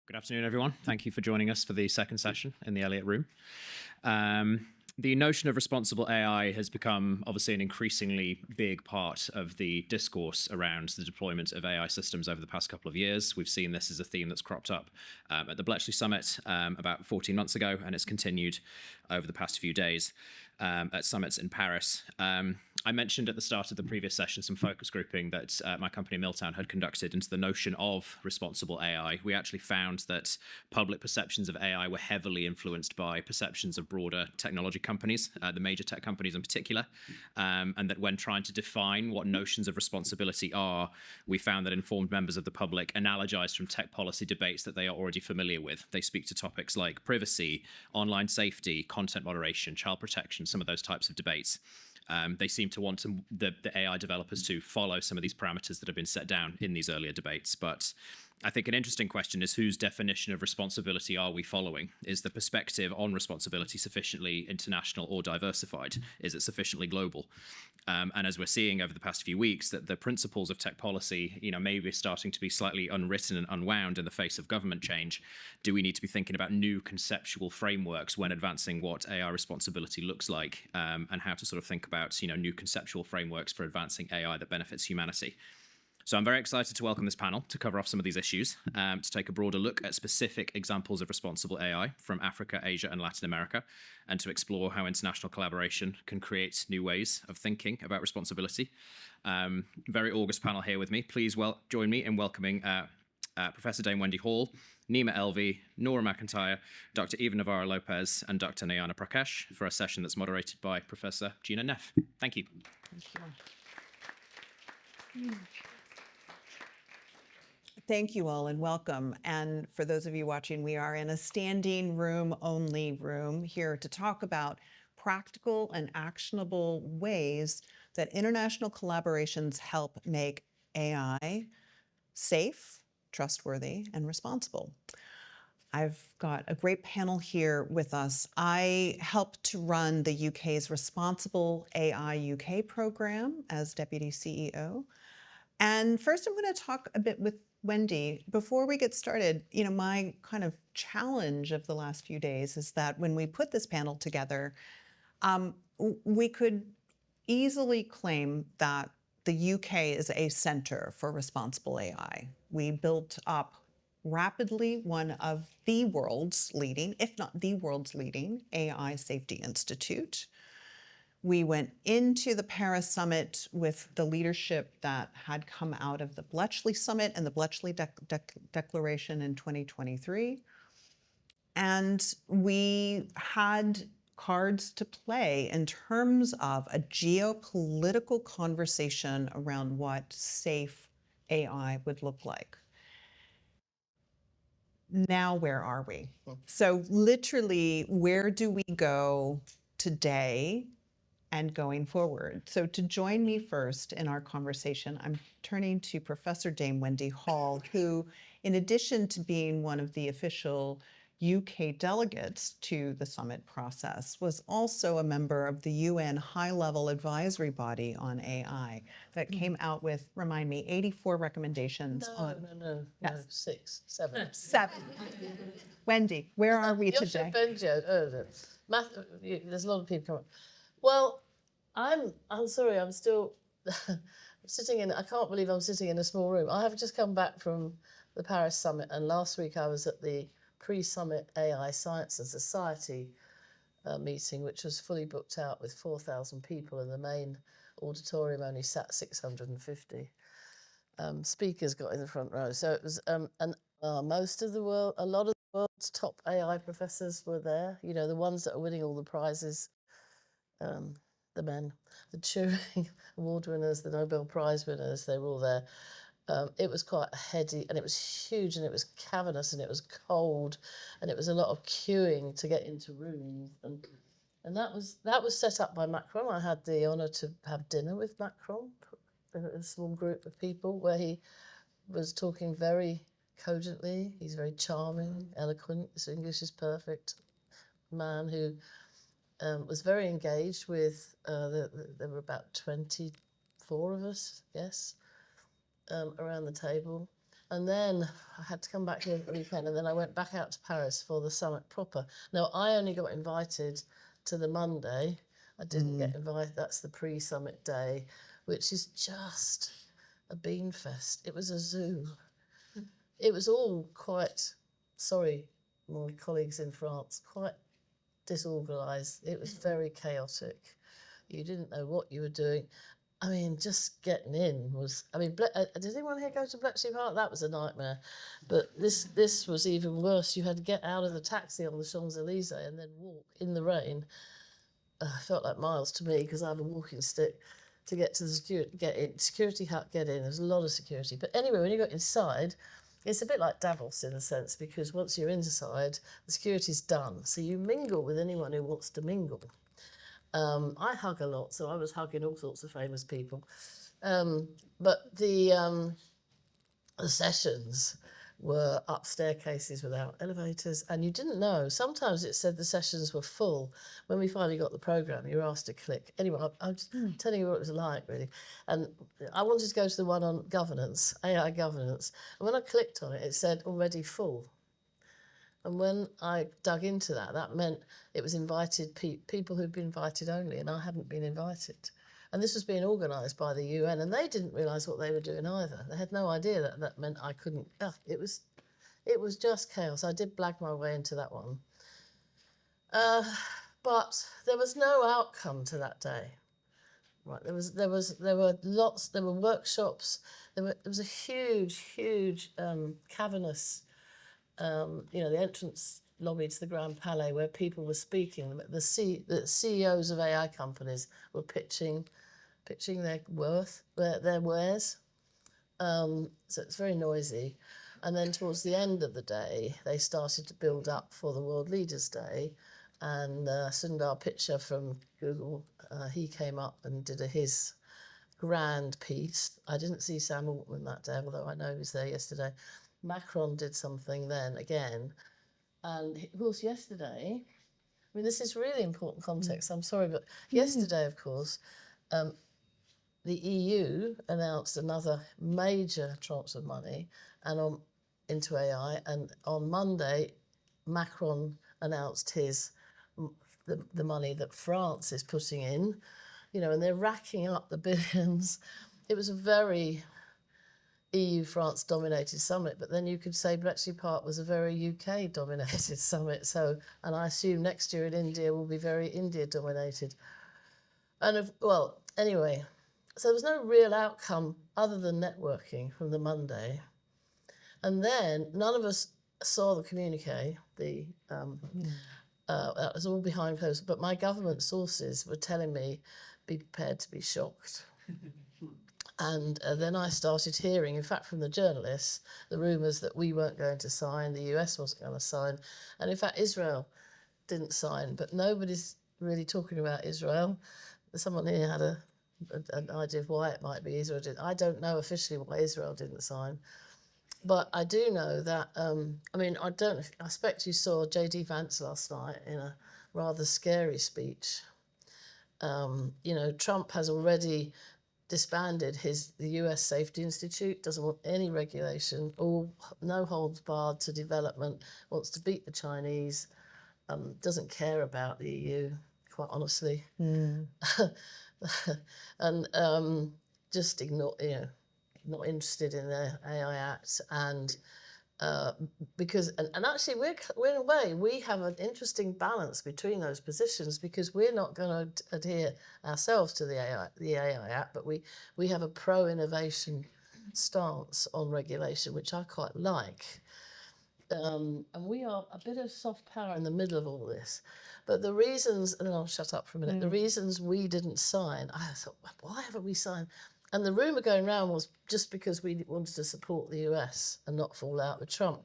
Good afternoon, everyone. Thank you for joining us for the second session in the Elliott Room. The notion of responsible AI has become obviously an increasingly big part of the discourse around the deployment of AI systems over the past couple of years. We've seen this as a theme that's cropped up at the Bletchley Summit about 14 months ago, and it's continued over the past few days at summits in Paris. I mentioned at the start of the previous session some focus grouping that my company Milltown had conducted into the notion of responsible AI. We actually found that public perceptions of AI were heavily influenced by perceptions of broader technology companies, the major tech companies in particular, and that when trying to define what notions of responsibility are, we found that informed members of the public analogized from tech policy debates that they are already familiar with. They speak to topics like privacy, online safety, content moderation, child protection, some of those types of debates. They seem to want the AI developers to follow some of these parameters that have been set down in these earlier debates. But I think an interesting question is, whose definition of responsibility are we following? Is the perspective on responsibility sufficiently international or diversified? Is it sufficiently global? And as we're seeing over the past few weeks, that the principles of tech policy, maybe starting to be slightly unwritten and unwound in the face of government change. Do we need to be thinking about new conceptual frameworks when advancing what AI responsibility looks like, and how to sort of think about, new conceptual frameworks for advancing AI that benefits humanity? So I'm very excited to welcome this panel to cover off some of these issues, to take a broader look at specific examples of responsible AI from Africa, Asia, and Latin America, and to explore how international collaboration can create new ways of thinking about responsibility. Very august panel here with me. Please join me in welcoming Professor Dame Wendy Hall, Nima Elvi, Nora McIntyre, Dr. Eva Navarro López, and Dr. Nayana Prakash for a session that's moderated by Professor Gina Neff. Thank you. Thank you all and welcome. And for those of you watching, we are in a standing room only room here to talk about practical and actionable ways that international collaborations help make AI safe, trustworthy, and responsible. I've got a great panel here with us. I help to run the UK's Responsible AI UK program as Deputy CEO. And first I'm going to talk a bit with Wendy. Before we get started, my kind of challenge of the last few days is that when we put this panel together, we could easily claim that the UK is a center for responsible AI. We built up rapidly one of the world's leading, if not the world's leading, AI Safety Institute. We went into the Paris Summit with the leadership that had come out of the Bletchley Summit and the Bletchley Declaration in 2023. And we had cards to play in terms of a geopolitical conversation around what safe AI would look like. Now, where are we? So literally, where do we go today and going forward? So to join me first in our conversation, I'm turning to Professor Dame Wendy Hall, who, in addition to being one of the official UK delegates to the summit process, was also a member of the UN high-level advisory body on AI that came out with, remind me, 84 recommendations. No, 6, 7. 7. Wendy, where are we today? There's a lot of people coming. Well, I'm sorry, I'm still I'm sitting in, I can't believe I'm sitting in a small room. I have just come back from the Paris Summit, and last week I was at the pre-summit AI Science and Society meeting, which was fully booked out with 4,000 people, and the main auditorium only sat 650. Speakers got in the front row. So it was, most of the world, a lot of the world's top AI professors were there, the ones that are winning all the prizes. The men, the Turing Award winners, the Nobel Prize winners, they were all there. It was quite heady, and it was huge, and it was cavernous, and it was cold, and it was a lot of queuing to get into rooms, and that was set up by Macron. I had the honour to have dinner with Macron, a small group of people, where he was talking very cogently. He's very charming, eloquent. His English is perfect. Man who was very engaged with, there were about 24 of us, yes, around the table. And then I had to come back here at the weekend, and then I went back out to Paris for the summit proper. Now, I only got invited to the Monday. I didn't get invited. That's the pre-summit day, which is just a bean fest. It was a zoo. It was all quite, sorry, my colleagues in France, quite disorganised. It was very chaotic. You didn't know what you were doing. I mean, just getting in was, I mean, did anyone here go to Bletchley Park? That was a nightmare. But this was even worse. You had to get out of the taxi on the Champs-Élysées and then walk in the rain. It felt like miles to me because I have a walking stick to get to the security hut, get in. There's a lot of security. But anyway, when you got inside, it's a bit like Davos in a sense, because once you're inside, the security's done. So you mingle with anyone who wants to mingle. I hug a lot, so I was hugging all sorts of famous people. But the sessions were up staircases without elevators, and you didn't know. Sometimes it said the sessions were full. When we finally got the programme, you were asked to click. Anyway, I'm just telling you what it was like, really. And I wanted to go to the one on governance, AI governance. And when I clicked on it, it said already full. And when I dug into that, that meant it was invited people who'd been invited only, and I hadn't been invited. And this was being organised by the UN, and they didn't realise what they were doing either. They had no idea that that meant I couldn't. It was just chaos. I did blag my way into that one. But there was no outcome to that day. Right, there were workshops. There was a huge cavernous. The entrance lobby to the Grand Palais where people were speaking. The CEOs of AI companies were pitching their wares. So it's very noisy. And then towards the end of the day, they started to build up for the World Leaders Day. And Sundar Pichai from Google, he came up and did his grand piece. I didn't see Sam Altman that day, although I know he was there yesterday. Macron did something then again. And of course, yesterday, I mean, this is really important context, I'm sorry, but yesterday, of course, the EU announced another major tranche of money into AI. And on Monday, Macron announced the money that France is putting in, and they're racking up the billions. It was a very EU-France dominated summit, but then you could say Bletchley Park was a very UK dominated summit. So, and I assume next year in India will be very India dominated. And anyway, so there was no real outcome other than networking from the Monday. And then none of us saw the communique. That was all behind closed, but my government sources were telling me, be prepared to be shocked. And then I started hearing, in fact, from the journalists, the rumours that we weren't going to sign, the US wasn't going to sign, and in fact, Israel didn't sign. But nobody's really talking about Israel. Someone here had an idea of why it might be Israel didn't. I don't know officially why Israel didn't sign, but I do know that. I expect you saw J.D. Vance last night in a rather scary speech. Trump has already disbanded the US Safety Institute, doesn't want any regulation, no holds barred to development, wants to beat the Chinese, doesn't care about the EU, quite honestly. And just ignore, not interested in their AI Act. And because actually we're in a way, we have an interesting balance between those positions, because we're not going to adhere ourselves to the AI Act, but we have a pro-innovation stance on regulation, which I quite like. And we are a bit of soft power in the middle of all this. But the reasons, and I'll shut up for a minute, the reasons we didn't sign, I thought, why haven't we signed? And the rumour going around was just because we wanted to support the US and not fall out with Trump.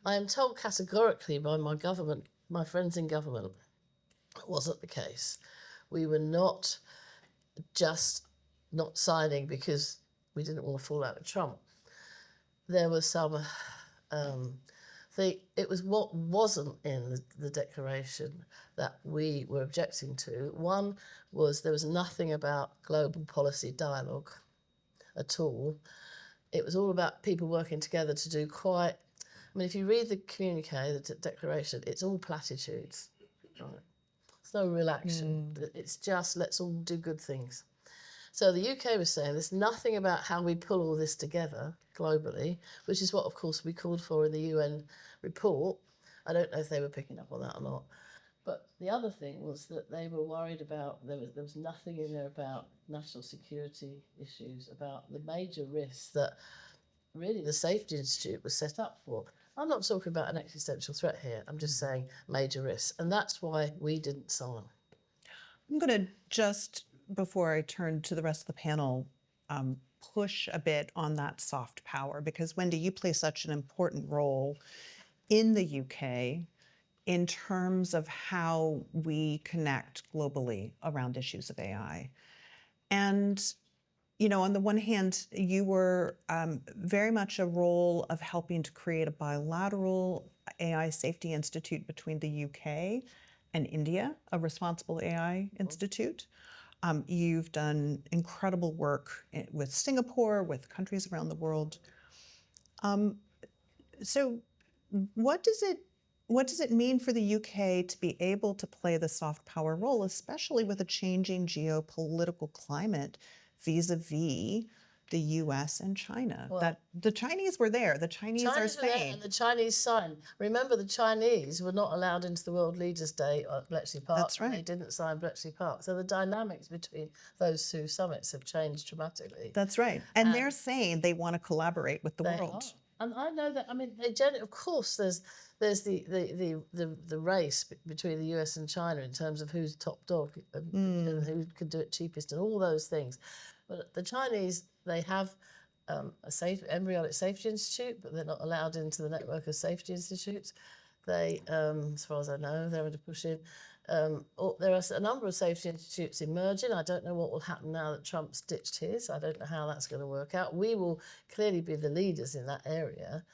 I am told categorically by my friends in government, it wasn't the case. We were not just not signing because we didn't want to fall out with Trump. There was some it was what wasn't in the declaration that we were objecting to. One was there was nothing about global policy dialogue at all it was all about people working together to do quite. I mean, if you read the communique, the declaration, it's all platitudes. Right? There's no real action. It's just let's all do good things. So the UK was saying there's nothing about how we pull all this together globally, which is what, of course, we called for in the UN report. I don't know if they were picking up on that or not. But the other thing was that they were worried about, there was nothing in there about national security issues, about the major risks that really the Safety Institute was set up for. I'm not talking about an existential threat here. I'm just saying major risks. And that's why we didn't sign. I'm going to just, before I turn to the rest of the panel, push a bit on that soft power, because Wendy, you play such an important role in the UK in terms of how we connect globally around issues of AI. And, you know, on the one hand, you were very much a role of helping to create a bilateral AI Safety Institute between the UK and India, a responsible AI institute. You've done incredible work with Singapore, with countries around the world. So what does it mean for the UK to be able to play the soft power role, especially with a changing geopolitical climate vis-a-vis the US and China? Well, that the Chinese were there. The Chinese are were there saying. and the Chinese signed. Remember, the Chinese were not allowed into the World Leaders' Day at Bletchley Park. That's right. They didn't sign Bletchley Park. So the dynamics between those two summits have changed dramatically. That's right. And they're saying they want to collaborate with the world. And I know that. I mean, of course, there's the race between the US and China in terms of who's top dog and who can do it cheapest and all those things. But the Chinese, they have a embryonic safety institute, but they're not allowed into the network of safety institutes. They, as far as I know, they're under push in. There are a number of safety institutes emerging. I don't know what will happen now that Trump's ditched his. I don't know how that's going to work out. We will clearly be the leaders in that area.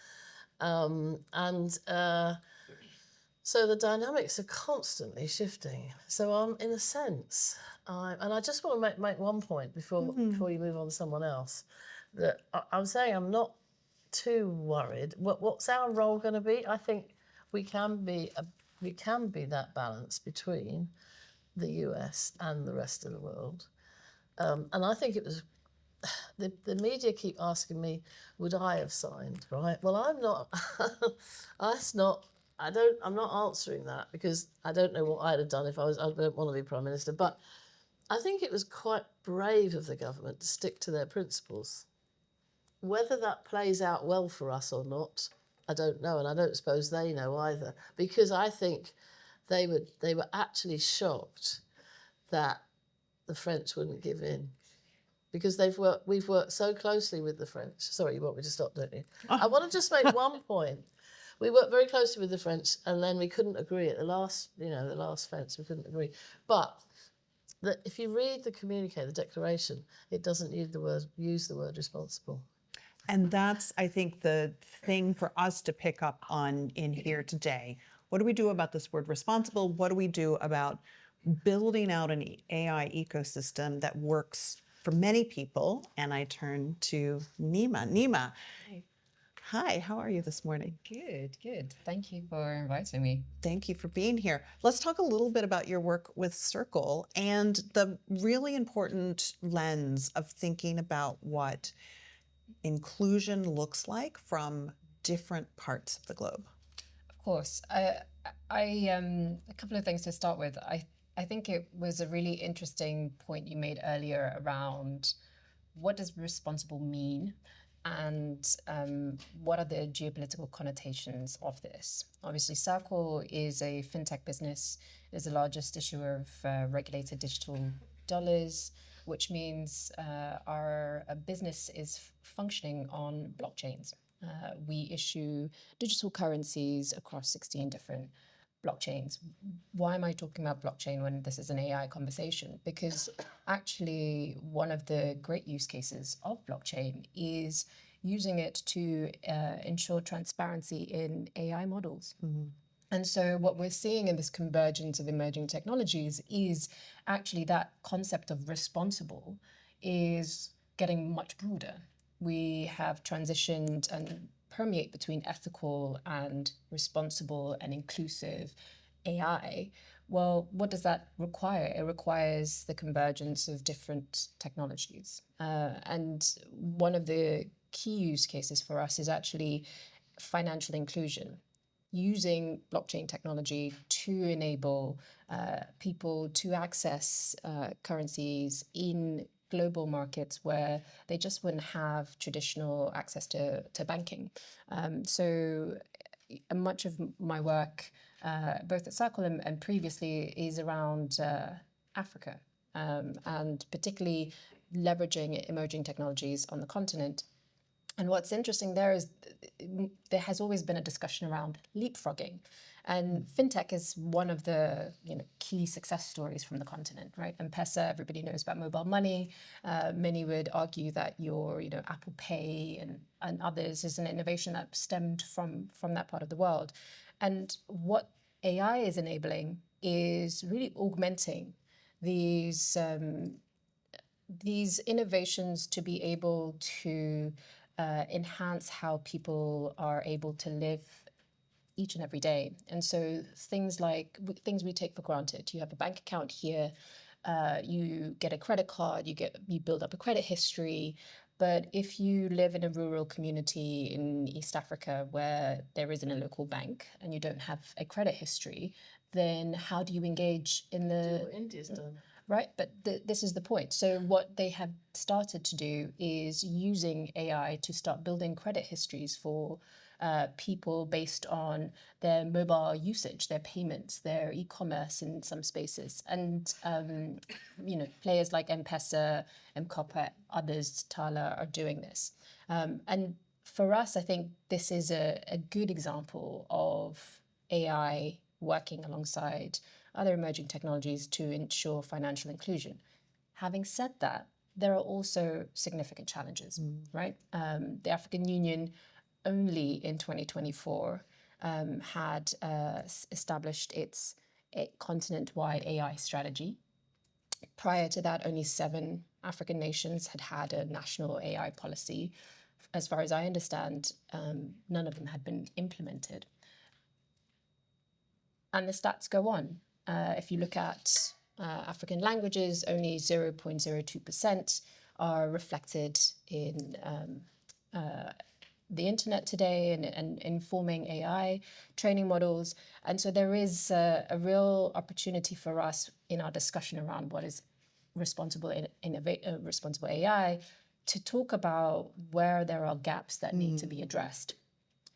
So the dynamics are constantly shifting. So in a sense, and I just want to make one point before you move on to someone else, that I'm saying I'm not too worried. What's our role going to be? I think we can be that balance between the US and the rest of the world. And I think it was, the media keep asking me, would I have signed, right? Well, I'm not, I'm not answering that because I don't know what I'd have done if I don't want to be Prime Minister. But I think it was quite brave of the government to stick to their principles. Whether that plays out well for us or not, I don't know, and I don't suppose they know either, because I think they were actually shocked that the French wouldn't give in, because we've worked so closely with the French. Sorry, you want me to stop, don't you? I want to just make one point. We worked very closely with the French, and then we couldn't agree at the last fence. We couldn't agree, but if you read the communique, the declaration, it doesn't use the word responsible. And that's, I think, the thing for us to pick up on in here today. What do we do about this word responsible? What do we do about building out an AI ecosystem that works for many people? And I turn to Nima. Nima, hi, how are you this morning? Good, good. Thank you for inviting me. Thank you for being here. Let's talk a little bit about your work with Circle and the really important lens of thinking about what inclusion looks like from different parts of the globe. Of course. A couple of things to start with. I think it was a really interesting point you made earlier around what does responsible mean and what are the geopolitical connotations of this. Obviously, Circle is a fintech business. It is the largest issuer of regulated digital dollars, which means our business is functioning on blockchains. We issue digital currencies across 16 different blockchains. Why am I talking about blockchain when this is an AI conversation? Because actually one of the great use cases of blockchain is using it to ensure transparency in AI models. Mm-hmm. And so what we're seeing in this convergence of emerging technologies is actually that concept of responsible is getting much broader. we have transitioned and permeate between ethical and responsible and inclusive AI. Well, what does that require? It requires the convergence of different technologies. And one of the key use cases for us is actually financial inclusion, using blockchain technology to enable people to access currencies in global markets where they just wouldn't have traditional access to banking. So much of my work, both at Circle and previously, is around Africa, and particularly leveraging emerging technologies on the continent. And what's interesting there is there has always been a discussion around leapfrogging. And fintech is one of the key success stories from the continent, right? M-Pesa, everybody knows about mobile money. Many would argue that your Apple Pay and others is an innovation that stemmed from that part of the world. And what AI is enabling is really augmenting these innovations to be able to enhance how people are able to live each and every day. And so things we take for granted. You have a bank account here, you get a credit card, you build up a credit history. But if you live in a rural community in East Africa where there isn't a local bank and you don't have a credit history, then how do you engage in Do what India's done. Right, but this is the point. So what they have started to do is using AI to start building credit histories for people based on their mobile usage, their payments, their e-commerce in some spaces. And, players like M-Pesa, M-Copper, others, Tala, are doing this. And for us, I think this is a good example of AI working alongside other emerging technologies to ensure financial inclusion. Having said that, there are also significant challenges, right? The African Union only in 2024 had established its continent-wide AI strategy. Prior to that, only 7 African nations had a national AI policy. As far as I understand, none of them had been implemented. And the stats go on. If you look at African languages, only 0.02% are reflected in the internet today and informing AI training models. And so there is a real opportunity for us in our discussion around what is responsible AI to talk about where there are gaps that need to be addressed.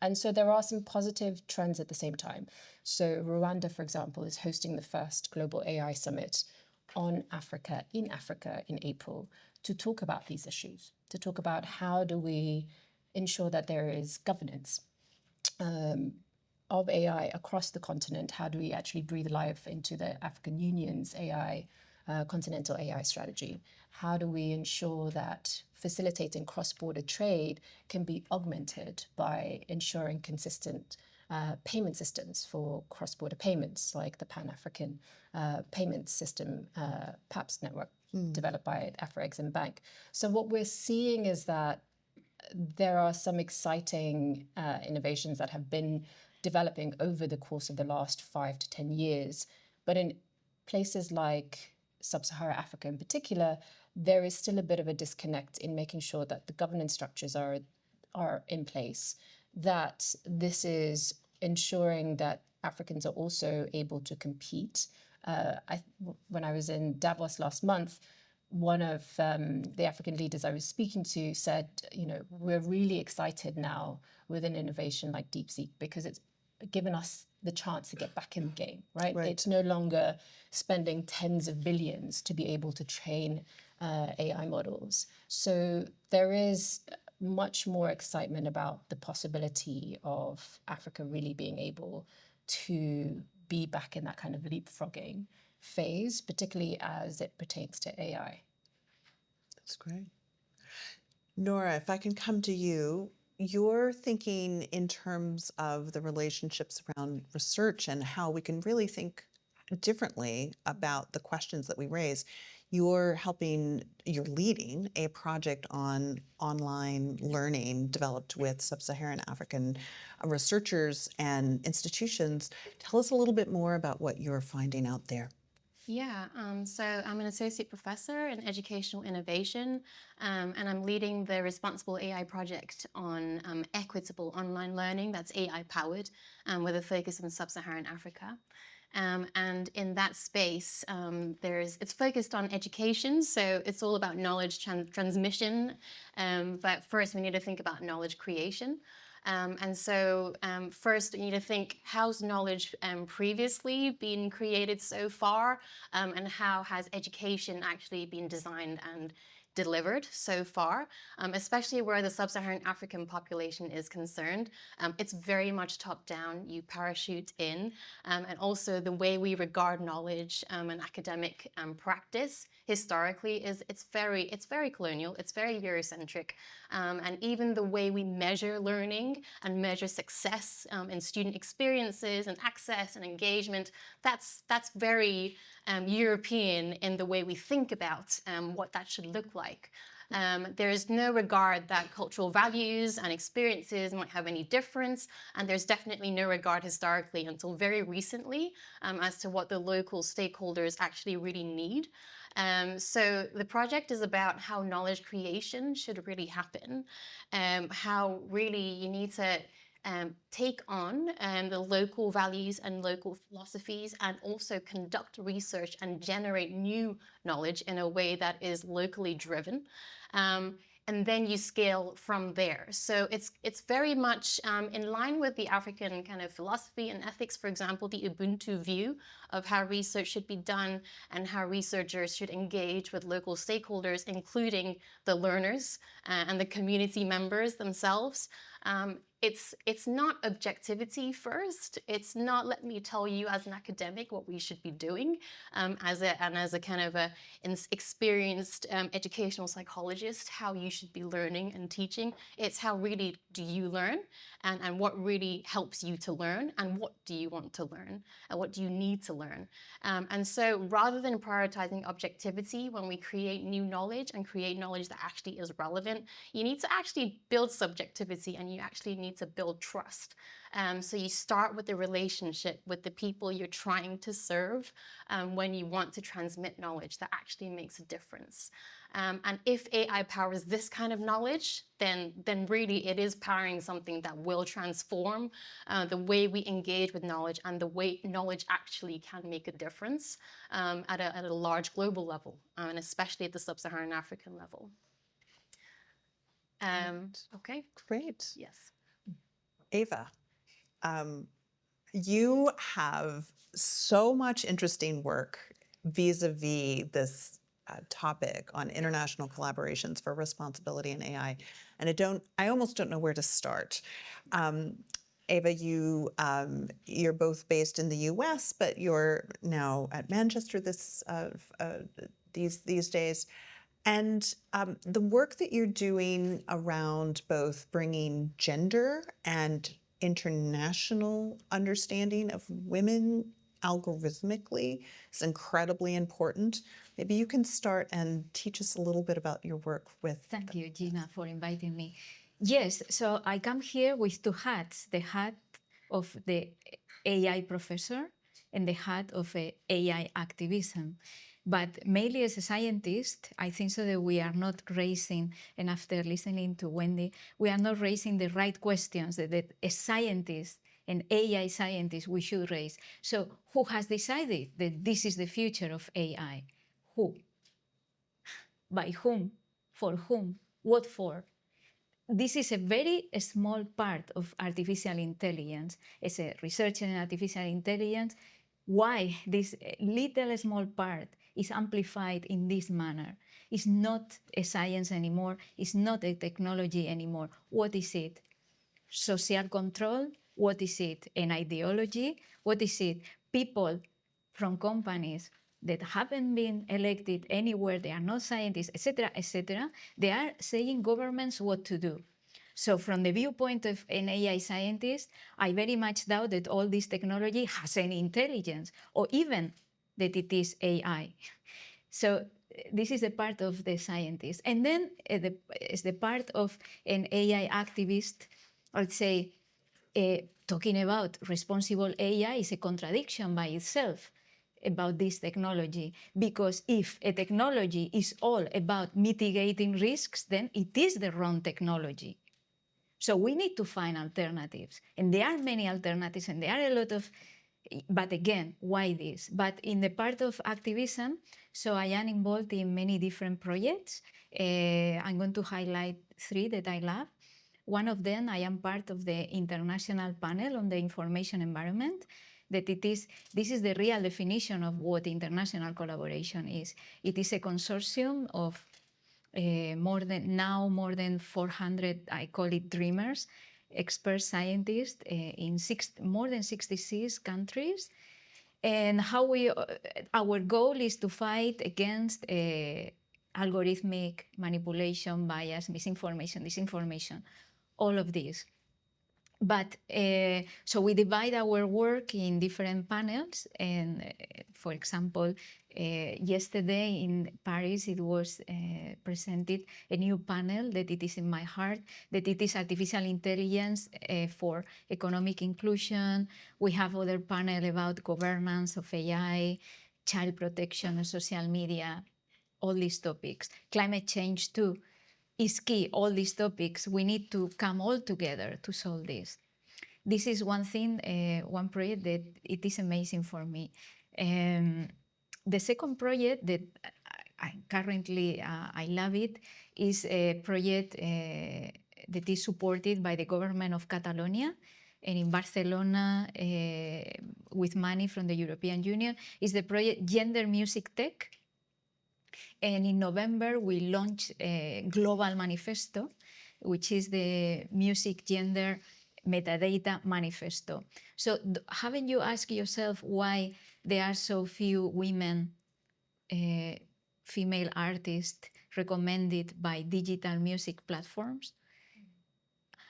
And so there are some positive trends at the same time. So Rwanda, for example, is hosting the first global AI summit in Africa in April to talk about these issues, to talk about how do we ensure that there is governance of AI across the continent. How do we actually breathe life into the African Union's continental AI strategy? How do we ensure that facilitating cross-border trade can be augmented by ensuring consistent payment systems for cross-border payments, like the Pan-African payment system, PAPS network, developed by FREng Bank. So what we're seeing is that there are some exciting innovations that have been developing over the course of the last 5 to 10 years. But in places like Sub-Saharan Africa in particular, there is still a bit of a disconnect in making sure that the governance structures are in place, that this is ensuring that Africans are also able to compete. When I was in Davos last month, one of the African leaders I was speaking to said, we're really excited now with an innovation like DeepSeek because it's given us the chance to get back in the game, right? It's no longer spending tens of billions to be able to train AI models. So there is much more excitement about the possibility of Africa really being able to be back in that kind of leapfrogging phase, particularly as it pertains to AI. That's great. Nora, if I can come to you, you're thinking in terms of the relationships around research and how we can really think differently about the questions that we raise. you're leading a project on online learning developed with sub-Saharan African researchers and institutions. Tell us a little bit more about what you're finding out there. Yeah, so I'm an associate professor in educational innovation, and I'm leading the Responsible AI project on equitable online learning that's AI powered, with a focus on sub-Saharan Africa. And in that space, it's focused on education, so it's all about knowledge transmission. But first, we need to think about knowledge creation. First, we need to think, how's knowledge previously been created so far, and how has education actually been designed and delivered so far, especially where the sub-Saharan African population is concerned. It's very much top-down, you parachute in, and also the way we regard knowledge and academic practice historically it's very colonial, it's very Eurocentric, and even the way we measure learning and measure success in student experiences and access and engagement, that's very European in the way we think about what that should look like. There is no regard that cultural values and experiences might have any difference, and there's definitely no regard historically until very recently as to what the local stakeholders actually really need. So the project is about how knowledge creation should really happen, how really you need to take on the local values and local philosophies, and also conduct research and generate new knowledge in a way that is locally driven. And then you scale from there. So it's very much in line with the African kind of philosophy and ethics, for example, the Ubuntu view of how research should be done and how researchers should engage with local stakeholders, including the learners and the community members themselves. It's not objectivity first. It's not, let me tell you as an academic what we should be doing, as a kind of experienced educational psychologist, how you should be learning and teaching. It's how really do you learn, and what really helps you to learn, and what do you want to learn, and what do you need to learn. And so rather than prioritizing objectivity when we create new knowledge and create knowledge that actually is relevant, you need to actually build subjectivity, and you actually need to build trust. So you start with the relationship with the people you're trying to serve when you want to transmit knowledge that actually makes a difference. And if AI powers this kind of knowledge, then really it is powering something that will transform the way we engage with knowledge and the way knowledge actually can make a difference at a large global level, and especially at the sub-Saharan African level. Okay. Great. Yes. Ava, you have so much interesting work vis-a-vis this topic on international collaborations for responsibility in AI, and I almost don't know where to start. Ava, you're both based in the U.S., but you're now at Manchester these days. And the work that you're doing around both bringing gender and international understanding of women algorithmically is incredibly important. Maybe you can start and teach us a little bit about your work with. Thank you, Gina, for inviting me. Yes, so I come here with two hats, the hat of the AI professor and the hat of AI activism. But mainly as a scientist, I think so that we are not raising, and after listening to Wendy, we are not raising the right questions that as scientists and AI scientists we should raise. So who has decided that this is the future of AI? Who? By whom? For whom? What for? This is a very small part of artificial intelligence. As a researcher in artificial intelligence, why this little small part is amplified in this manner? It's not a science anymore. It's not a technology anymore. What is it? Social control? What is it? An ideology? What is it? People from companies that haven't been elected anywhere, they are not scientists, etc., they are saying governments what to do. So from the viewpoint of an AI scientist, I very much doubt that all this technology has any intelligence, or even that it is AI. So this is the part of the scientist. And then is the part of an AI activist, I would say, talking about responsible AI is a contradiction by itself about this technology, because if a technology is all about mitigating risks, then it is the wrong technology. So we need to find alternatives, and there are many alternatives, and there are a lot of, but again, why this? But in the part of activism, so I am involved in many different projects. I'm going to highlight 3 that I love. One of them, I am part of the international panel on the information environment. This is the real definition of what international collaboration is. It is a consortium of more than 400, I call it dreamers, expert scientists in more than 66 countries. And our goal is to fight against algorithmic manipulation, bias, misinformation, disinformation, all of this. But so we divide our work in different panels. And for example, yesterday in Paris, it was presented a new panel that it is in my heart, that it is artificial intelligence for economic inclusion. We have other panel about governance of AI, child protection and social media, all these topics. Climate change too is key. All these topics, we need to come all together to solve this. This is one thing, one project that it is amazing for me. The second project that I currently I love it is a project that is supported by the government of Catalonia and in Barcelona with money from the European Union. Is the project Gender Music Tech. And in November, we launched a global manifesto, which is the Music Gender Metadata Manifesto. So haven't you asked yourself why there are so few women, female artists recommended by digital music platforms?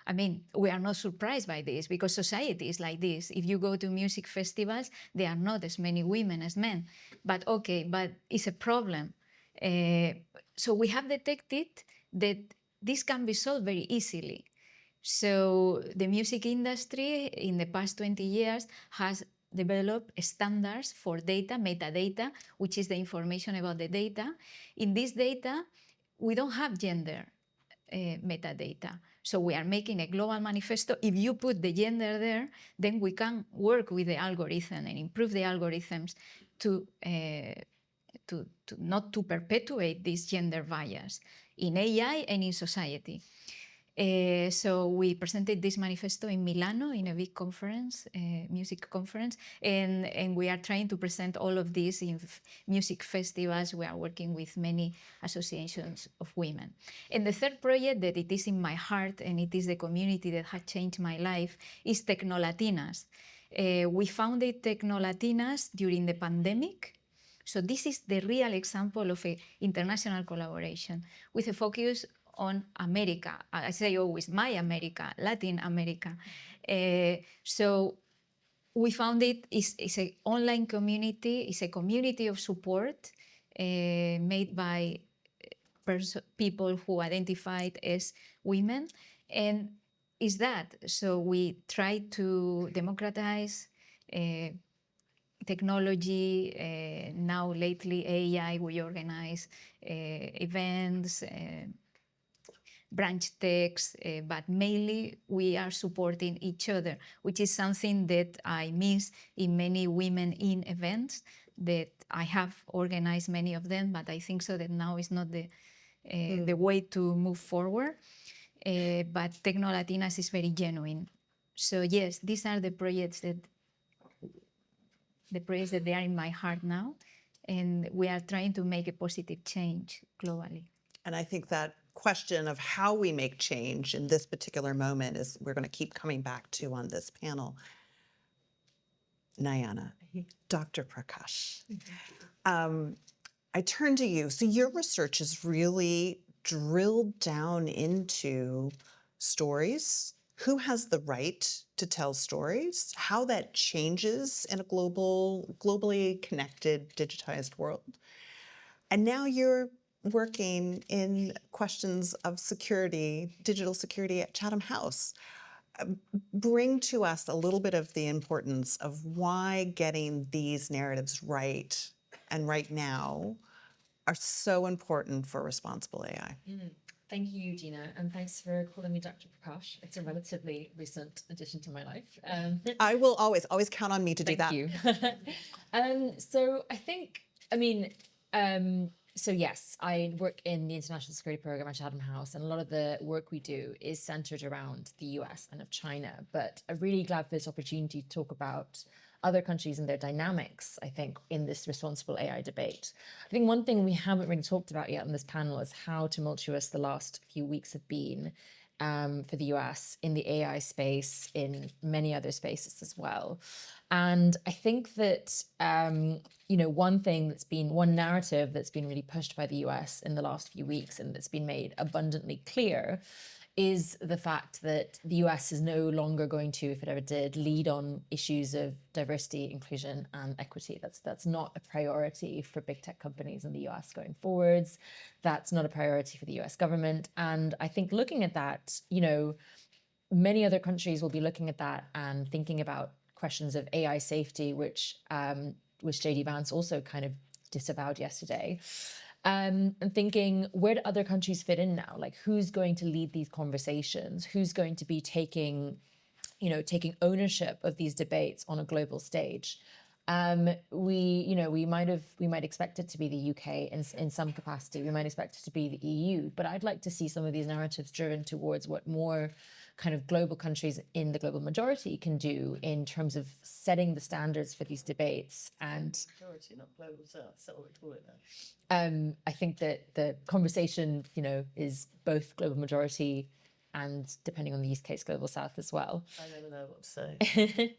I mean, we are not surprised by this because society is like this. If you go to music festivals, there are not as many women as men. But okay, but it's a problem. So we have detected that this can be solved very easily. So the music industry in the past 20 years has developed standards for data, metadata, which is the information about the data. In this data, we don't have gender metadata. So we are making a global manifesto. If you put the gender there, then we can work with the algorithm and improve the algorithms to not to perpetuate this gender bias in AI and in society. So we presented this manifesto in Milano in a big conference, music conference, and we are trying to present all of this in music festivals. We are working with many associations of women. And the third project that it is in my heart, and it is the community that has changed my life, is Tecnolatinas. We founded Tecnolatinas during the pandemic. So this is the real example of an international collaboration with a focus on America. I say always my America, Latin America. So we found it's an online community, it's a community of support made by people who identified as women. And is that, so we try to democratize technology, now lately AI, we organize events, branch techs, but mainly we are supporting each other, which is something that I miss in many women in events that I have organized many of them, but I think so that now is not the way to move forward. But Tecnolatinas is very genuine. So yes, these are the projects that they are in my heart now, and we are trying to make a positive change globally. And I think that question of how we make change in this particular moment is we're going to keep coming back to on this panel. Nayana, Dr. Prakash, I turn to you. So your research has really drilled down into stories, who has the right to tell stories, how that changes in a globally connected, digitized world. And now you're working in questions of security, digital security at Chatham House. Bring to us a little bit of the importance of why getting these narratives right and right now are so important for responsible AI. Thank you, Gina, and thanks for calling me Dr. Prakash. It's a relatively recent addition to my life. I will always count on me to do that. Thank you. So I think, so yes, I work in the International Security Program at Chatham House, and a lot of the work we do is centered around the US and of China. But I'm really glad for this opportunity to talk about other countries and their dynamics, I think, in this responsible AI debate. I think one thing we haven't really talked about yet on this panel is how tumultuous the last few weeks have been for the US in the AI space, in many other spaces as well. And I think that, one narrative that's been really pushed by the US in the last few weeks and that's been made abundantly clear is the fact that the US is no longer going to, if it ever did, lead on issues of diversity, inclusion, and equity. That's not a priority for big tech companies in the US going forwards. That's not a priority for the US government. And I think looking at that, many other countries will be looking at that and thinking about questions of AI safety, which JD Vance also kind of disavowed yesterday. And thinking, where do other countries fit in now? Like, who's going to lead these conversations? Who's going to be taking ownership of these debates on a global stage? We might expect it to be the UK in some capacity. We might expect it to be the EU. But I'd like to see some of these narratives driven towards what more kind of global countries in the global majority can do in terms of setting the standards for these debates. And Majority, not global south. Is that what we call it now? I think that the conversation, is both global majority and, depending on the use case, global south as well. I never know what to say.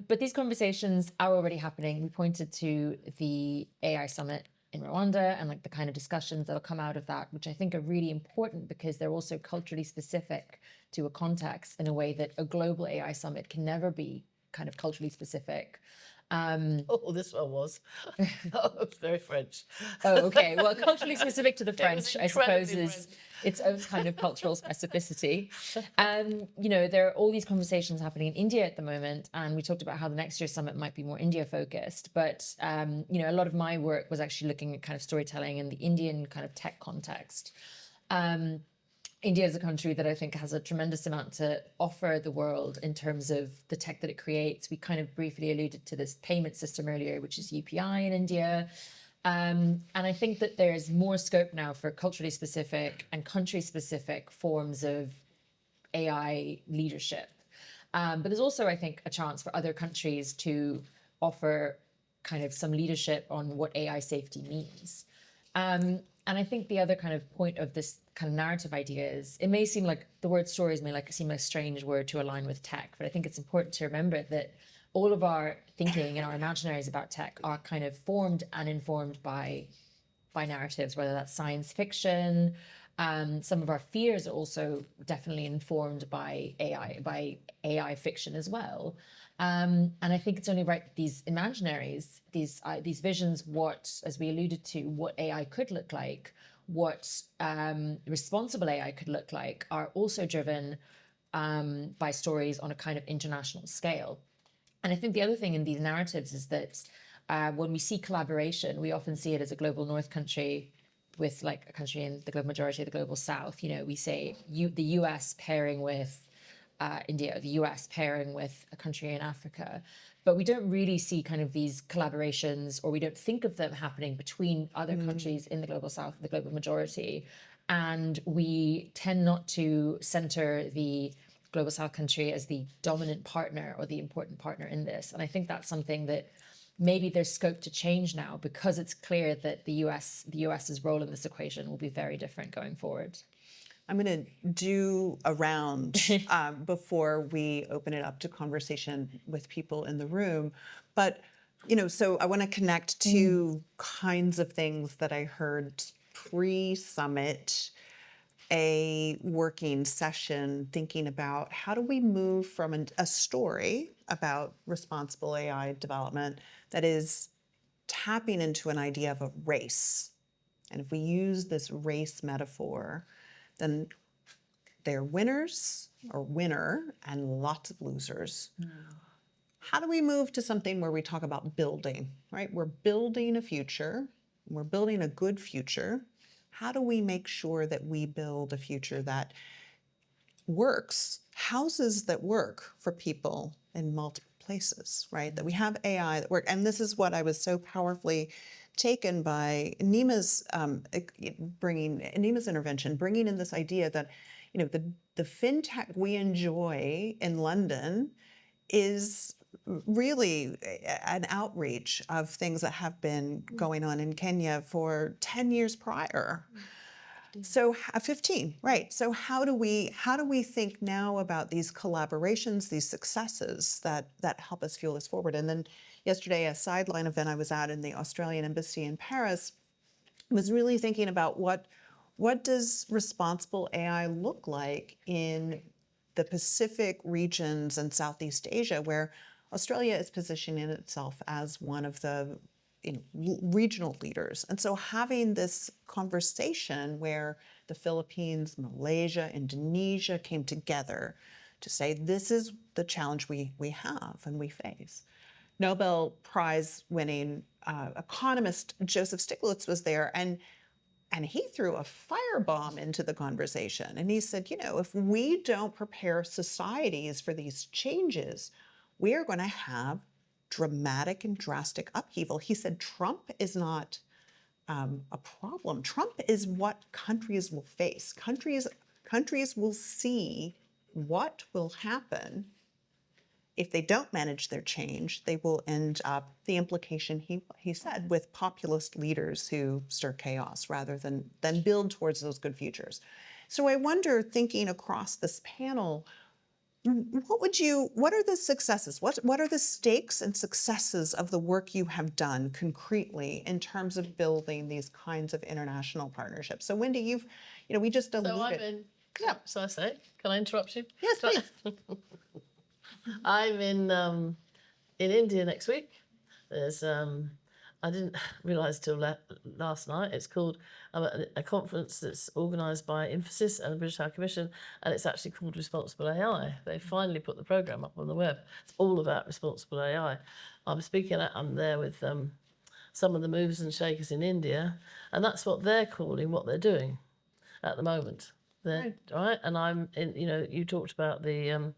But these conversations are already happening. We pointed to the AI summit in Rwanda and the kind of discussions that will come out of that, which I think are really important because they're also culturally specific to a context in a way that a global AI summit can never be kind of culturally specific. This one was. It's very French. Oh, okay. Well, culturally specific to the French, I suppose, is French. its own kind of cultural specificity. There are all these conversations happening in India at the moment, and we talked about how the next year's summit might be more India focused. But, a lot of my work was actually looking at kind of storytelling in the Indian kind of tech context. India is a country that I think has a tremendous amount to offer the world in terms of the tech that it creates. We kind of briefly alluded to this payment system earlier, which is UPI in India. And I think that there's more scope now for culturally specific and country-specific forms of AI leadership. But there's also, I think, a chance for other countries to offer kind of some leadership on what AI safety means. And I think the other kind of point of this kind of narrative idea is, it may seem like the word stories may seem like a strange word to align with tech, but I think it's important to remember that all of our thinking and our imaginaries about tech are kind of formed and informed by narratives, whether that's science fiction. Some of our fears are also definitely informed by AI fiction as well. And I think it's only right that these imaginaries, these visions, as we alluded to, what AI could look like, what responsible AI could look like, are also driven by stories on a kind of international scale. And I think the other thing in these narratives is that when we see collaboration, we often see it as a global north country with a country in the global majority of the global south. We say the US pairing with India, the US pairing with a country in Africa. But we don't really see kind of these collaborations, or we don't think of them happening between other countries in the global south and the global majority. And we tend not to center the global south country as the dominant partner or the important partner in this. And I think that's something that maybe there's scope to change now, because it's clear that the US's role in this equation will be very different going forward. I'm going to do a round before we open it up to conversation with people in the room. But, so I want to connect two kinds of things that I heard pre-summit, a working session thinking about how do we move from a story about responsible AI development that is tapping into an idea of a race. And if we use this race metaphor, then they're winners or winner and lots of losers. How do we move to something where we talk about building, right? We're building a future. We're building a good future. How do we make sure that we build a future that works, houses that work for people in multiple places, right? That we have AI that work. And this is what I was so powerfully taken by Nima's Nima's intervention, bringing in this idea that, you know, the fintech we enjoy in London is really an outreach of things that have been going on in Kenya for 10 years prior. So 15, right. So how do we think now about these collaborations, these successes that help us fuel this forward? And then yesterday, a sideline event I was at in the Australian Embassy in Paris was really thinking about what does responsible AI look like in the Pacific regions and Southeast Asia, where Australia is positioning itself as one of the regional leaders. And so having this conversation where the Philippines, Malaysia, Indonesia came together to say, this is the challenge we have and we face. Nobel Prize winning economist Joseph Stiglitz was there, and he threw a firebomb into the conversation. And he said, you know, if we don't prepare societies for these changes, we are going to have dramatic and drastic upheaval. He said Trump is not a problem. Trump is what countries will face. Countries will see what will happen if they don't manage their change. They will end up, the implication he said, with populist leaders who stir chaos rather than build towards those good futures. So I wonder, thinking across this panel, what are the successes? What are the stakes and successes of the work you have done concretely in terms of building these kinds of international partnerships? So Wendy, we just alluded. So I say, can I interrupt you? Yes, please. I'm in India next week. There's I didn't realise till last night. It's called a conference that's organised by Infosys and the British High Commission, and it's actually called Responsible AI. They finally put the programme up on the web. It's all about responsible AI. I'm there with some of the movers and shakers in India, and that's what they're calling what they're doing at the moment. Right. And I'm in. You talked about the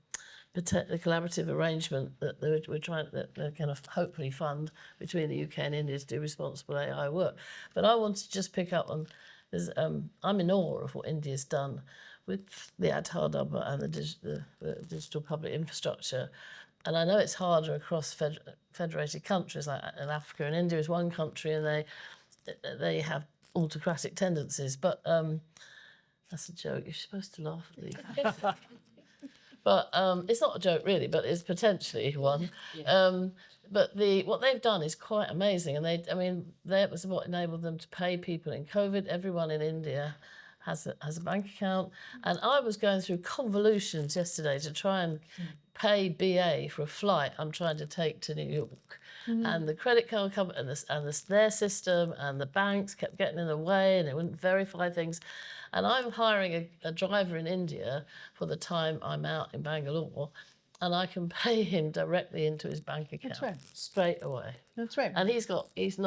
collaborative arrangement that we're trying, that they're going to hopefully fund between the UK and India to do responsible AI work. But I want to just pick up on, I'm in awe of what India's done with the Aadhaar number and the digital public infrastructure. And I know it's harder across federated countries, like in Africa, and India is one country, and they have autocratic tendencies. But that's a joke. You're supposed to laugh at these. But it's not a joke really, but it's potentially one. Yeah. But what they've done is quite amazing, and that was what enabled them to pay people in COVID. Everyone in India has a bank account, and I was going through convolutions yesterday to try and pay BA for a flight I'm trying to take to New York, and the credit card company and their system and the banks kept getting in the way, and they wouldn't verify things. And I'm hiring a driver in India for the time I'm out in Bangalore, and I can pay him directly into his bank account straight away. That's right. And he didn't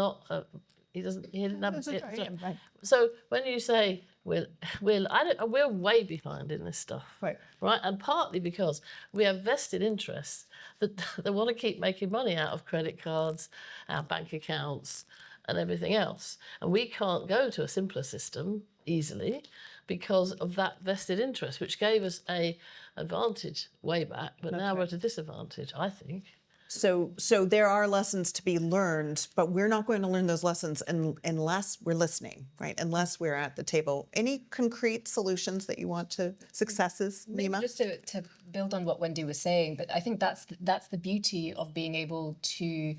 have it. So when you say we're way behind in this stuff, right? And partly because we have vested interests that they want to keep making money out of credit cards, our bank accounts, and everything else, and we can't go to a simpler system easily because of that vested interest, which gave us a advantage way back, but now we're at a disadvantage, I think. So there are lessons to be learned, but we're not going to learn those lessons unless we're listening, right? Unless we're at the table. Any concrete solutions that you want to, successes, Nima? Just to build on what Wendy was saying, but I think that's the beauty of being able to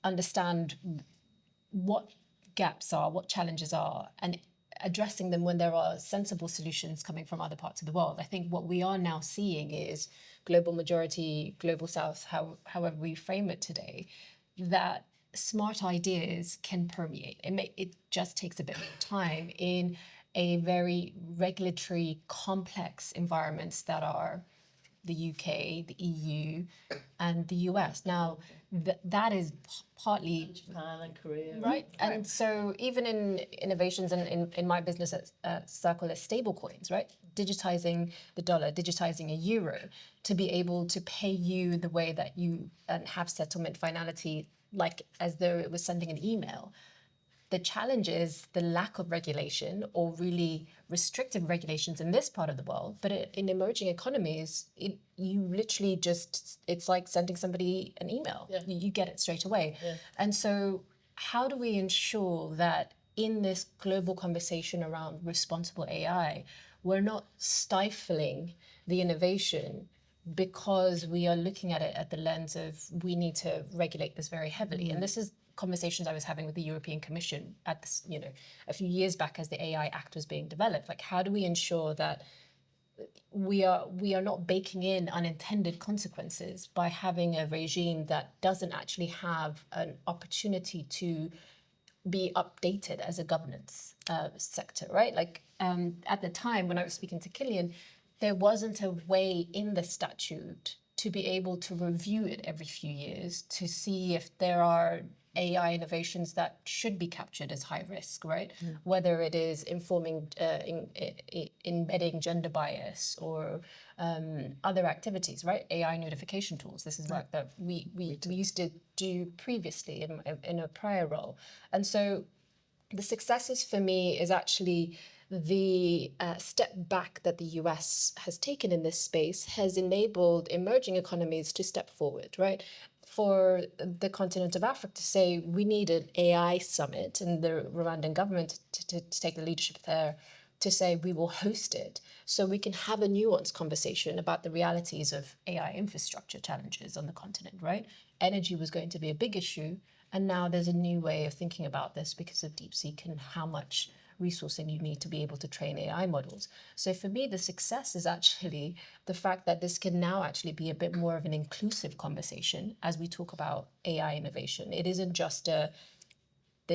understand what gaps are, what challenges are, and addressing them when there are sensible solutions coming from other parts of the world. I think what we are now seeing is global majority, global south, however we frame it today, that smart ideas can permeate. It just takes a bit more time in a very regulatory complex environments that are the UK, the EU, and the US. Now, that is partly Japan and Korea. right. And so even in innovations and in my business circle as stable coins, right? Digitizing the dollar, digitizing a euro to be able to pay you the way that you have settlement finality, like as though it was sending an email. The challenge is the lack of regulation or really restrictive regulations in this part of the world. But in emerging economies, you literally just, it's like sending somebody an email. Yeah. You get it straight away. Yeah. And so how do we ensure that in this global conversation around responsible AI, we're not stifling the innovation because we are looking at it at the lens of we need to regulate this very heavily. And this is conversations I was having with the European Commission at this, a few years back as the AI Act was being developed. Like, how do we ensure that we are not baking in unintended consequences by having a regime that doesn't actually have an opportunity to be updated as a governance sector, right? Like at the time when I was speaking to Killian, there wasn't a way in the statute to be able to review it every few years to see if there are AI innovations that should be captured as high risk, right? Whether it is informing, embedding gender bias or other activities, right? AI notification tools. This is work that we used to do previously in a prior role. And so the successes for me is actually the step back that the US has taken in this space has enabled emerging economies to step forward, right? For the continent of Africa to say we need an AI summit, and the Rwandan government to take the leadership there to say we will host it so we can have a nuanced conversation about the realities of AI infrastructure challenges on the continent, right? Energy was going to be a big issue, and now there's a new way of thinking about this because of DeepSeek and how much resourcing you need to be able to train AI models. So for me, the success is actually the fact that this can now actually be a bit more of an inclusive conversation as we talk about AI innovation. It isn't just the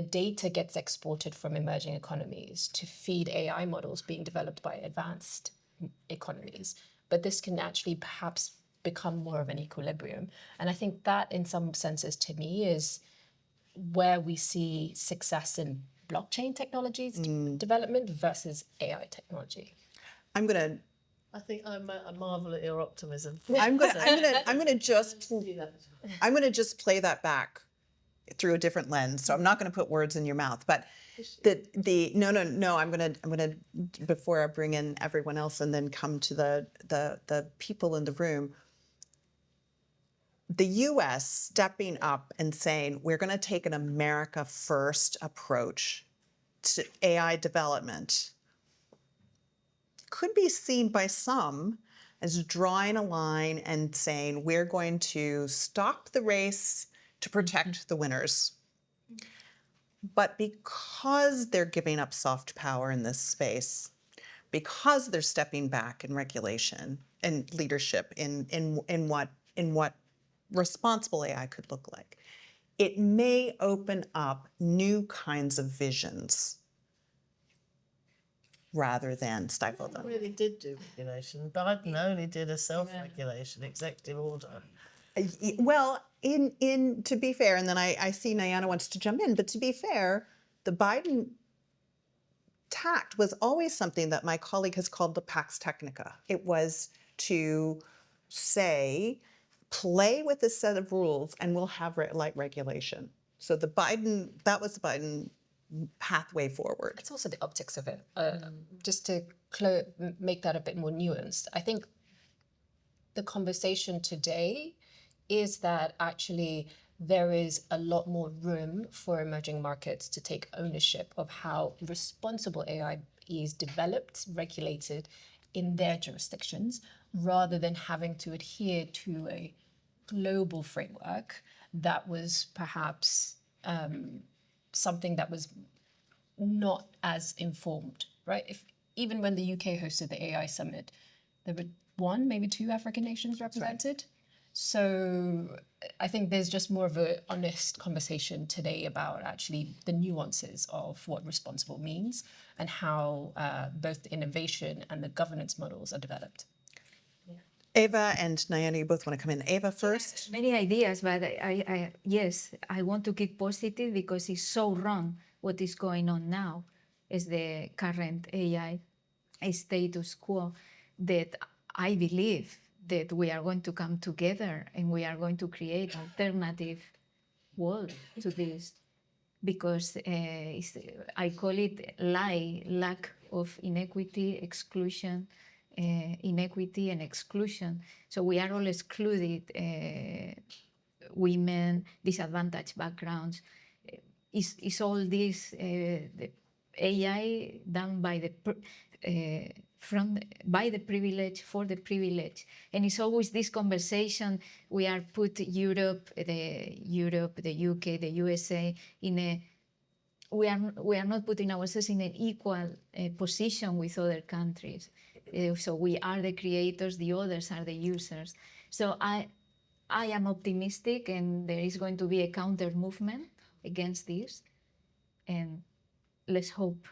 data gets exported from emerging economies to feed AI models being developed by advanced economies, but this can actually perhaps become more of an equilibrium. And I think that in some senses to me is where we see success in blockchain technologies development versus AI technology. I'm gonna I think I marvel at your optimism. I'm gonna just play that back through a different lens. So I'm not gonna put words in your mouth, but no, I'm gonna before I bring in everyone else and then come to the people in the room. The US stepping up and saying, we're going to take an America first approach to AI development could be seen by some as drawing a line and saying, we're going to stop the race to protect the winners. But because they're giving up soft power in this space, because they're stepping back in regulation and leadership in what responsible AI could look like, it may open up new kinds of visions rather than stifle them. Really did do regulation. Biden only did a self-regulation executive order. Well, to be fair, and then I see Nyana wants to jump in, but to be fair, the Biden tact was always something that my colleague has called the Pax Technica. It was to say, play with a set of rules and we'll have light regulation. So that was the Biden pathway forward. It's also the optics of it. Just to make that a bit more nuanced, I think the conversation today is that actually there is a lot more room for emerging markets to take ownership of how responsible AI is developed, regulated in their jurisdictions, rather than having to adhere to a global framework that was perhaps something that was not as informed, right? Even when the UK hosted the AI summit, there were one, maybe two African nations represented. So I think there's just more of an honest conversation today about actually the nuances of what responsible means and how both the innovation and the governance models are developed. Eva and Nayana, you both want to come in. Eva first. Many ideas, but yes, I want to keep positive because it's so wrong what is going on now is the current AI status quo that I believe that we are going to come together and we are going to create alternative world to this because I call it lack of inequity, exclusion, inequity and exclusion. So we are all excluded, women, disadvantaged backgrounds. Is all this the AI done by the by the privilege for the privilege, and it's always this conversation. We are put Europe, the UK, the USA in a. We are not putting ourselves in an equal position with other countries. So we are the creators, the others are the users. So I am optimistic, and there is going to be a counter movement against this, and let's hope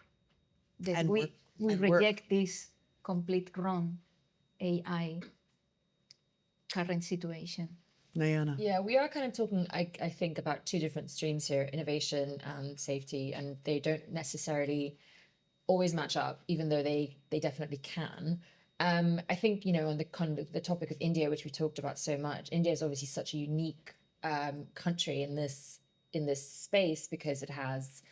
that And we reject this complete wrong AI current situation. Nayana. Yeah, we are kind of talking, I think, about two different streams here, innovation and safety, and they don't necessarily always match up, even though they definitely can. I think, on the topic of India, which we talked about so much, India is obviously such a unique country in this space because it has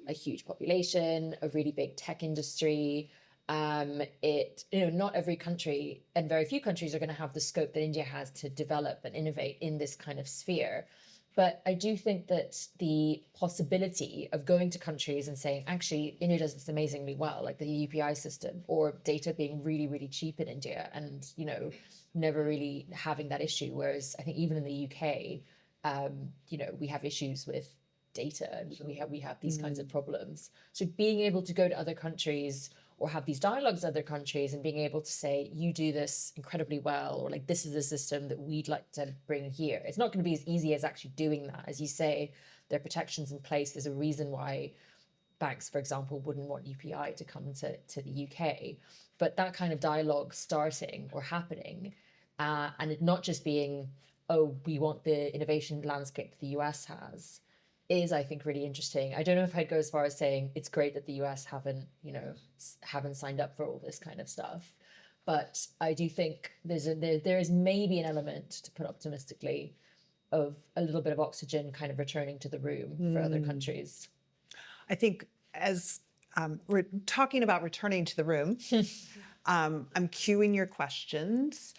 a huge population, a really big tech industry. Not every country and very few countries are going to have the scope that India has to develop and innovate in this kind of sphere. But I do think that the possibility of going to countries and saying, actually, India does this amazingly well, like the UPI system, or data being really, really cheap in India and, never really having that issue. Whereas I think even in the UK, we have issues with data and we have these kinds of problems. So being able to go to other countries or have these dialogues with other countries and being able to say, you do this incredibly well, or like, this is a system that we'd like to bring here. It's not going to be as easy as actually doing that. As you say, there are protections in place. There's a reason why banks, for example, wouldn't want UPI to come to the UK. But that kind of dialogue starting or happening, and it not just being, oh, we want the innovation landscape that the US has, is, I think, really interesting. I don't know if I'd go as far as saying it's great that the US haven't signed up for all this kind of stuff, but I do think there is maybe an element, to put optimistically, of a little bit of oxygen kind of returning to the room for other countries. I think as we're talking about returning to the room, I'm cueing your questions.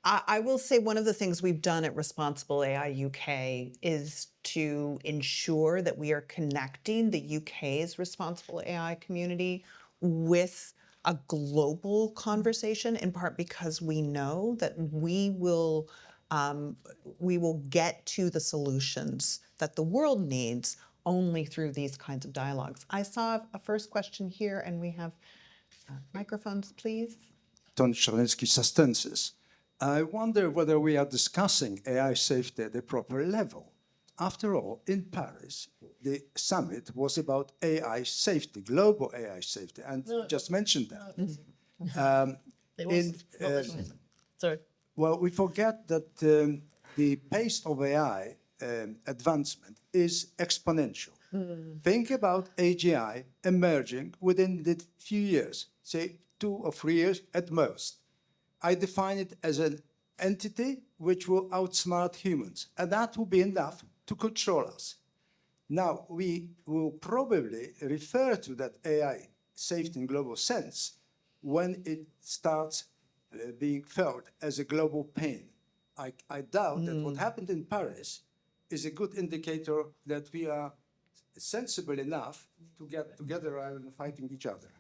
I will say one of the things we've done at Responsible AI UK is to ensure that we are connecting the UK's Responsible AI community with a global conversation, in part because we know that we will get to the solutions that the world needs only through these kinds of dialogues. I saw a first question here, and we have microphones, please. Tony Czerniecki, Sustensis. I wonder whether we are discussing AI safety at the proper level. After all, in Paris, the summit was about AI safety, global AI safety, and just mentioned that. Sorry. Well, we forget that the pace of AI advancement is exponential. Think about AGI emerging within the few years, say 2 or 3 years at most. I define it as an entity which will outsmart humans, and that will be enough to control us. Now, we will probably refer to that AI safety in global sense when it starts being felt as a global pain. I doubt that what happened in Paris is a good indicator that we are sensible enough to get together rather than fighting each other.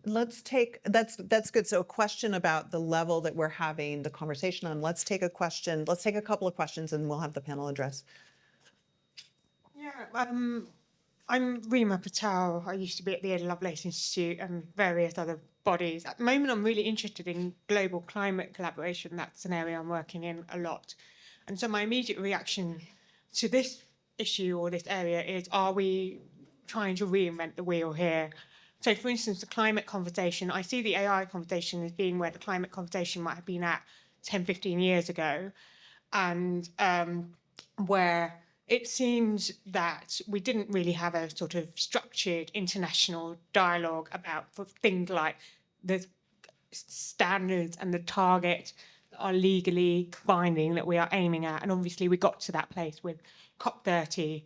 Let's take, that's good. So a question about the level that we're having the conversation on. Let's take a couple of questions and we'll have the panel address. Yeah, I'm Rima Patel. I used to be at the Ada Lovelace Institute and various other bodies. At the moment, I'm really interested in global climate collaboration. That's an area I'm working in a lot. And so my immediate reaction to this issue or this area is, are we trying to reinvent the wheel here? So, for instance, the climate conversation, I see the AI conversation as being where the climate conversation might have been at 10, 15 years ago, and where it seems that we didn't really have a sort of structured international dialogue about things like the standards and the targets that are legally binding that we are aiming at. And obviously we got to that place with COP30,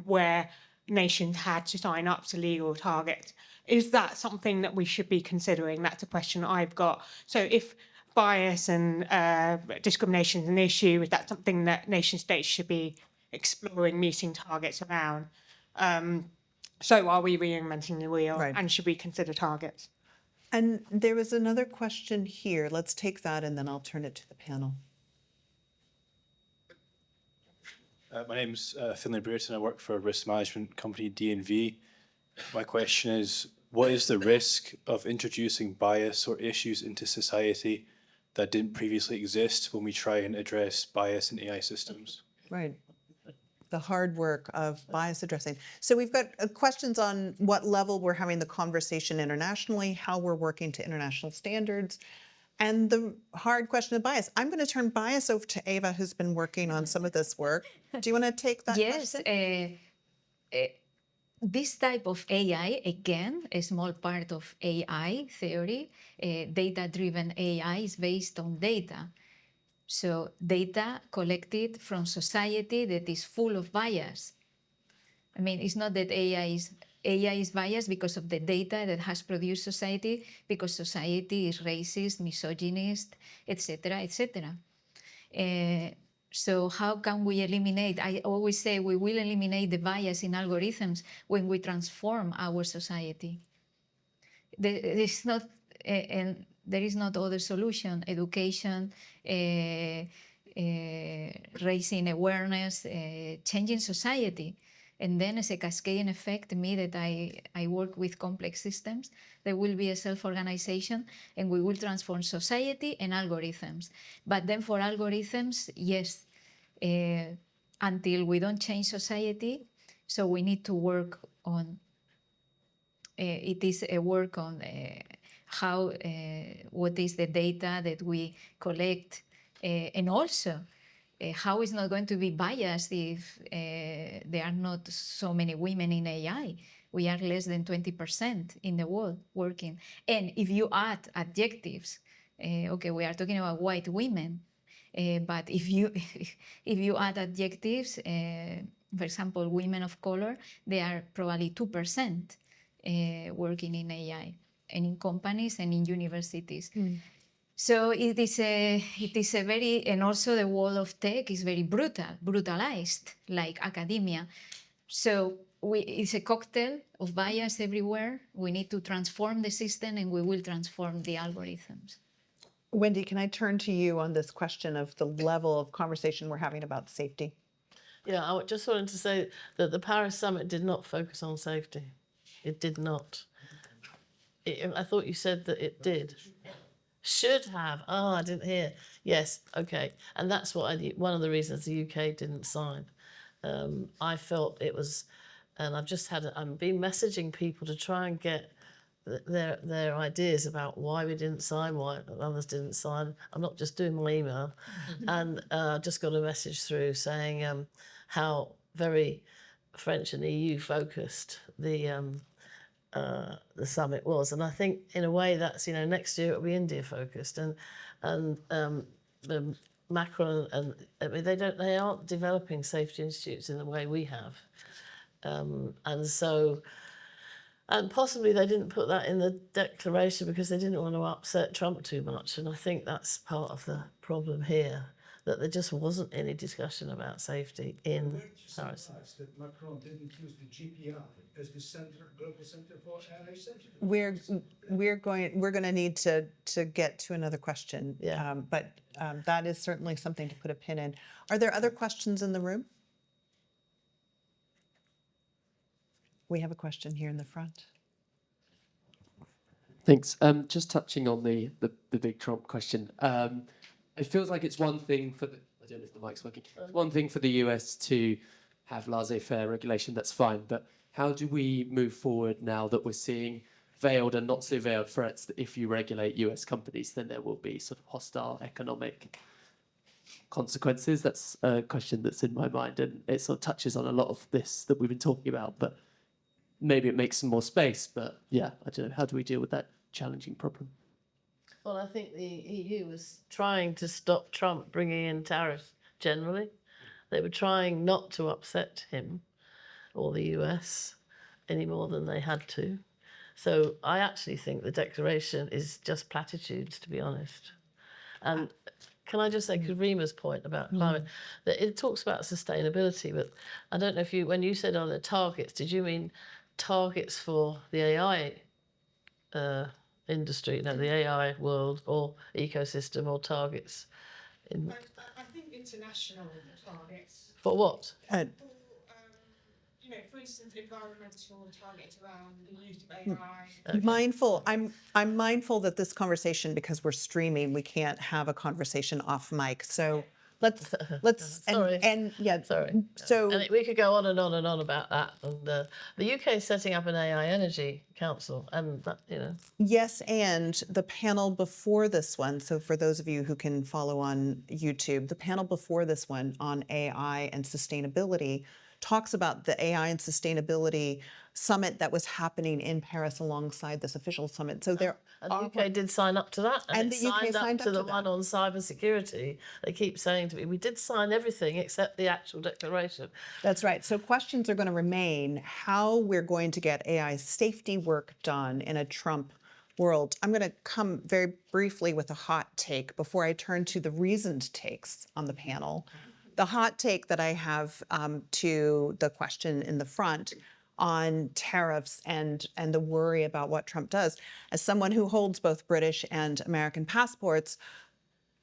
where nations had to sign up to legal targets. Is that something that we should be considering? That's a question I've got. So if bias and discrimination is an issue, is that something that nation states should be exploring meeting targets around? So are we reinventing the wheel, Right. and should we consider targets? And there was another question here. Let's take that and then I'll turn it to the panel. My name's Finlay Brereton. I work for a risk management company, D&V. My question is, what is the risk of introducing bias or issues into society that didn't previously exist when we try and address bias in AI systems? Right. The hard work of bias addressing. So we've got questions on what level we're having the conversation internationally, how we're working to international standards, and the hard question of bias. I'm going to turn bias over to Ava, who's been working on some of this work. Do you want to take that Yes, question? This type of AI, again, a small part of AI theory, data-driven AI is based on data. So data collected from society that is full of bias. I mean, it's not that AI is biased because of the data that has produced society, because society is racist, misogynist, etc., etc. So how can we eliminate? I always say we will eliminate the bias in algorithms when we transform our society. There is not other solution. Education, raising awareness, changing society. And then as a cascading effect, me that I work with complex systems, there will be a self-organization and we will transform society and algorithms. But then for algorithms, yes, until we don't change society, so we need to work on, it is a work on how, what is the data that we collect, and also how is not going to be biased if there are not so many women in AI. We are less than 20% in the world working. And if you add adjectives, okay, we are talking about white women, but if you add adjectives, for example, women of color, they are probably 2% working in AI, and in companies and in universities. So it is a very, and also the world of tech is very brutalized, like academia. So it's a cocktail of bias everywhere. We need to transform the system, and we will transform the algorithms. Wendy, can I turn to you on this question of the level of conversation we're having about safety? Yeah, I just wanted to say that the Paris summit did not focus on safety. It did not. I thought you said that it did. Should have. Oh, I didn't hear. Yes, okay. And that's what one of the reasons the UK didn't sign. I felt it was, and I've been messaging people to try and get their ideas about why we didn't sign, why others didn't sign. I'm not just doing my email. And I just got a message through saying how very French and EU focused the summit was, and I think in a way that's, next year it'll be India focused, and Macron and I mean they aren't developing safety institutes in the way we have, and so. And possibly they didn't put that in the declaration because they didn't want to upset Trump too much. And I think that's part of the problem here, that there just wasn't any discussion about safety in Paris. That Macron didn't use the GPI as the global center for AI safety. We're going to need to get to another question. Yeah. But that is certainly something to put a pin in. Are there other questions in the room? We have a question here in the front. Thanks. Just touching on the big Trump question. It feels like it's one thing for the don't know if the mic's working. It's one thing for the US to have laissez-faire regulation, that's fine, but how do we move forward now that we're seeing veiled and not so veiled threats that if you regulate US companies, then there will be sort of hostile economic consequences? That's a question that's in my mind, and it sort of touches on a lot of this that we've been talking about, but maybe it makes some more space. But yeah, I don't know, how do we deal with that challenging problem? Well, I think the EU was trying to stop Trump bringing in tariffs generally. They were trying not to upset him or the US any more than they had to. So I actually think the declaration is just platitudes, to be honest. And can I just say, Karima's point about climate, that it talks about sustainability, but I don't know if you, when you said on the targets, did you mean targets for the AI industry, the AI world or ecosystem, or targets? I think international targets. For what? For instance, environmental targets around the use of AI. Mindful. I'm mindful that this conversation, because we're streaming, we can't have a conversation off mic. So let's Sorry. and yeah. Sorry. So And we could go on and on and on about that. And the UK is setting up an AI energy council, and that, yes, and the panel before this one. So for those of you who can follow on YouTube, the panel before this one on AI and sustainability talks about the AI and sustainability summit that was happening in Paris alongside this official summit. So there and the UK did sign up to that, and it the UK signed up to the one on cybersecurity. They keep saying to me, we did sign everything except the actual declaration. That's right. So questions are going to remain how we're going to get AI safety work done in a Trump world. I'm going to come very briefly with a hot take before I turn to the reasoned takes on the panel. The hot take that I have to the question in the front on tariffs and the worry about what Trump does. As someone who holds both British and American passports,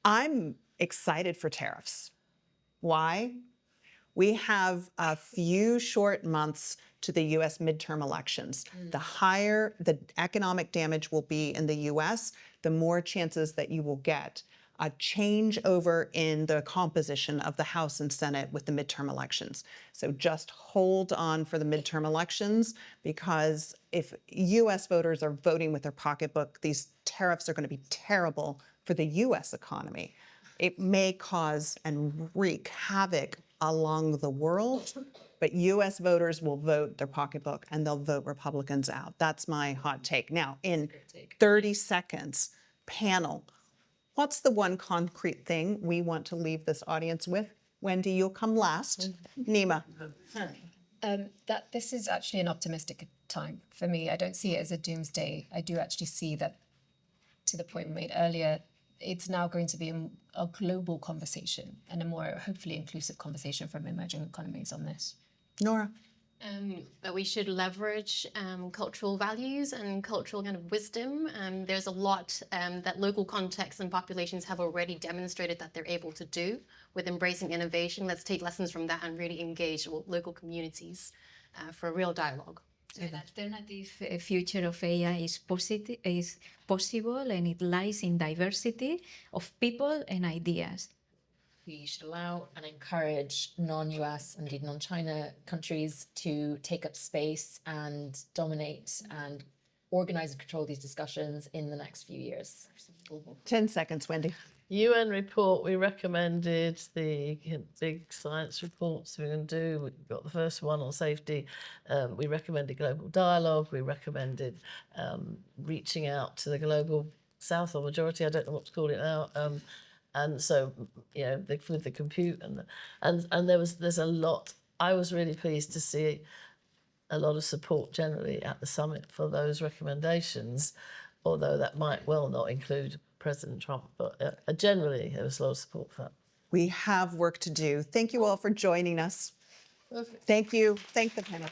I'm excited for tariffs. Why? We have a few short months to the US midterm elections. The higher the economic damage will be in the US, the more chances that you will get a changeover in the composition of the House and Senate with the midterm elections. So just hold on for the midterm elections, because if US voters are voting with their pocketbook, these tariffs are going to be terrible for the US economy. It may cause and wreak havoc along the world, but US voters will vote their pocketbook and they'll vote Republicans out. That's my hot take. Now, in 30 seconds, panel, what's the one concrete thing we want to leave this audience with? Wendy, you'll come last. Nima. That this is actually an optimistic time for me. I don't see it as a doomsday. I do actually see that, to the point we made earlier, it's now going to be a global conversation and a more hopefully inclusive conversation from emerging economies on this. Nora. But we should leverage cultural values and cultural kind of wisdom. There's a lot that local contexts and populations have already demonstrated that they're able to do with embracing innovation. Let's take lessons from that and really engage local communities for a real dialogue. So the alternative future of AI is possible, and it lies in diversity of people and ideas. We should allow and encourage non-US, indeed non-China countries to take up space and dominate and organize and control these discussions in the next few years. 10 seconds, Wendy. UN report, we recommended the big science reports we're going to do. We got the first one on safety. We recommended global dialogue. We recommended reaching out to the global south or majority, I don't know what to call it now. And so, with the compute and there's a lot. I was really pleased to see a lot of support generally at the summit for those recommendations, although that might well not include President Trump, but generally there was a lot of support for that. We have work to do. Thank you all for joining us. Perfect. Thank you. Thank the panel.